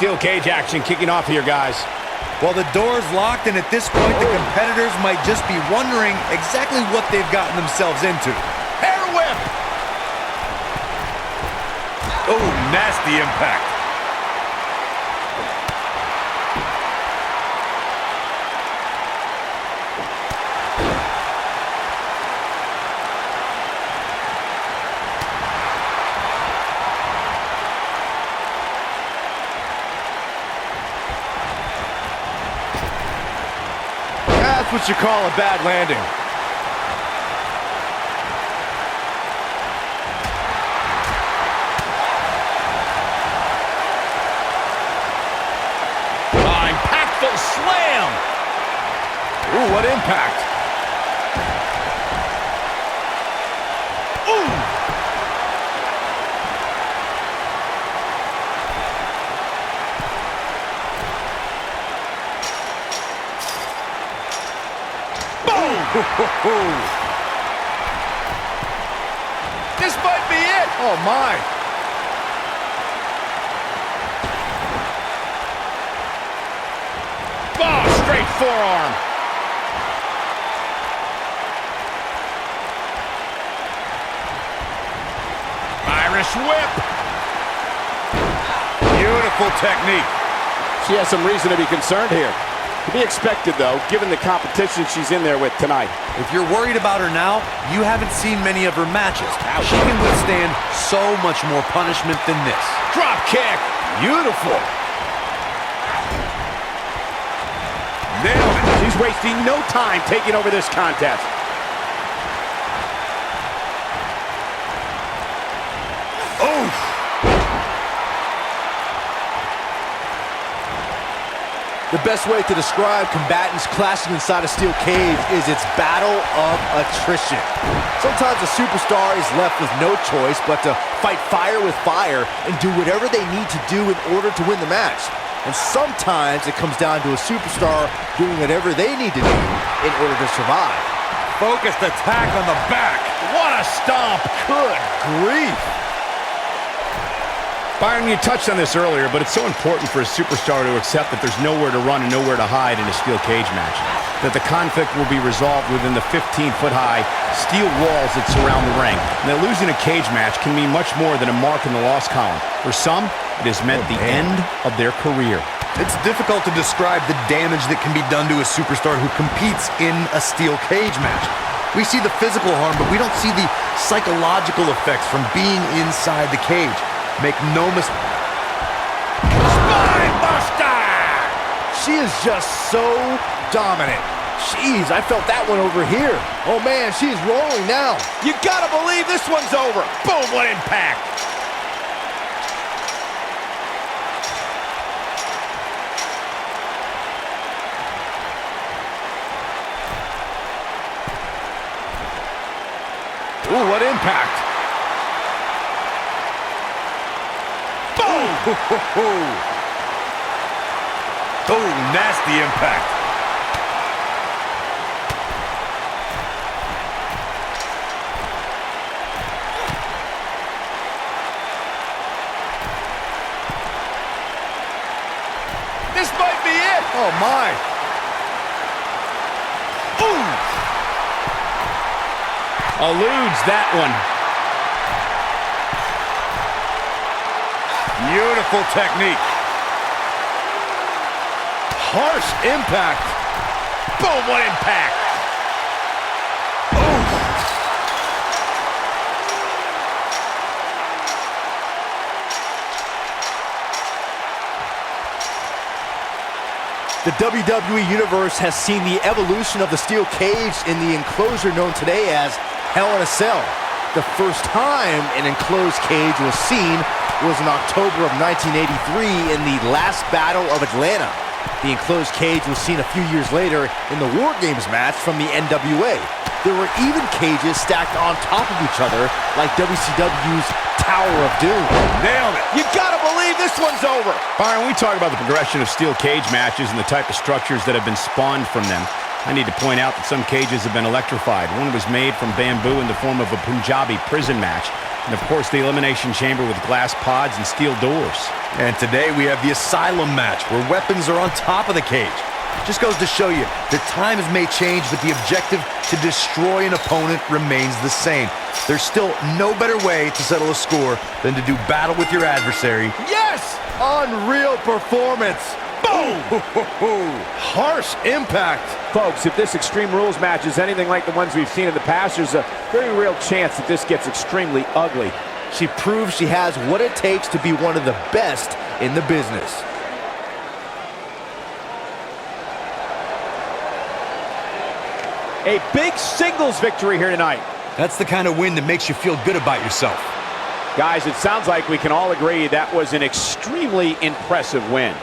steel cage action kicking off here, guys. Well, the door's locked, and at this point, the competitors might just be wondering exactly what they've gotten themselves into. Hair whip! Oh, nasty impact. That's what you call a bad landing. Impactful slam. Ooh, what impact. Ooh. This might be it. Oh, my. Oh, straight forearm. Irish whip. Beautiful technique. She has some reason to be concerned here. To be expected, though, given the competition she's in there with tonight. If you're worried about her now, you haven't seen many of her matches. She can withstand so much more punishment than this. Drop kick. Beautiful. Nailed it. She's wasting no time taking over this contest. Oh. The best way to describe combatants clashing inside a steel cage is its battle of attrition. Sometimes a superstar is left with no choice but to fight fire with fire and do whatever they need to do in order to win the match. And sometimes it comes down to a superstar doing whatever they need to do in order to survive. Focused attack on the back. What a stomp. Good grief. Byron, you touched on this earlier, but it's so important for a superstar to accept that there's nowhere to run and nowhere to hide in a steel cage match. That the conflict will be resolved within the 15-foot-high steel walls that surround the ring. And that losing a cage match can mean much more than a mark in the loss column. For some, it has meant the end of their career. It's difficult to describe the damage that can be done to a superstar who competes in a steel cage match. We see the physical harm, but we don't see the psychological effects from being inside the cage. Make no mistake. Spine buster! She is just so dominant. Jeez, I felt that one over here. Oh man, she's rolling now. You gotta believe this one's over. Boom, what impact. Ooh, what impact. Oh, nasty impact. This might be it. Oh, my. Ooh. Eludes that one. Beautiful technique. Harsh impact. Boom, what impact. Oof. The WWE Universe has seen the evolution of the steel cage in the enclosure known today as Hell in a Cell. The first time an enclosed cage was seen was in October of 1983 in the last Battle of Atlanta. The enclosed cage was seen a few years later in the War Games match from the NWA. There were even cages stacked on top of each other like WCW's Tower of Doom. Nailed it. You gotta believe this one's over. Byron, we talk about the progression of steel cage matches and the type of structures that have been spawned from them. I need to point out that some cages have been electrified. One was made from bamboo in the form of a Punjabi prison match. And, of course, the Elimination Chamber with glass pods and steel doors. And today we have the Asylum match, where weapons are on top of the cage. Just goes to show you that times may change, but the objective to destroy an opponent remains the same. There's still no better way to settle a score than to do battle with your adversary. Yes! Unreal performance. Boom! Harsh impact. Folks, if this Extreme Rules match is anything like the ones we've seen in the past, there's a very real chance that this gets extremely ugly. She proves she has what it takes to be one of the best in the business. A big singles victory here tonight. That's the kind of win that makes you feel good about yourself. Guys, it sounds like we can all agree that was an extremely impressive win.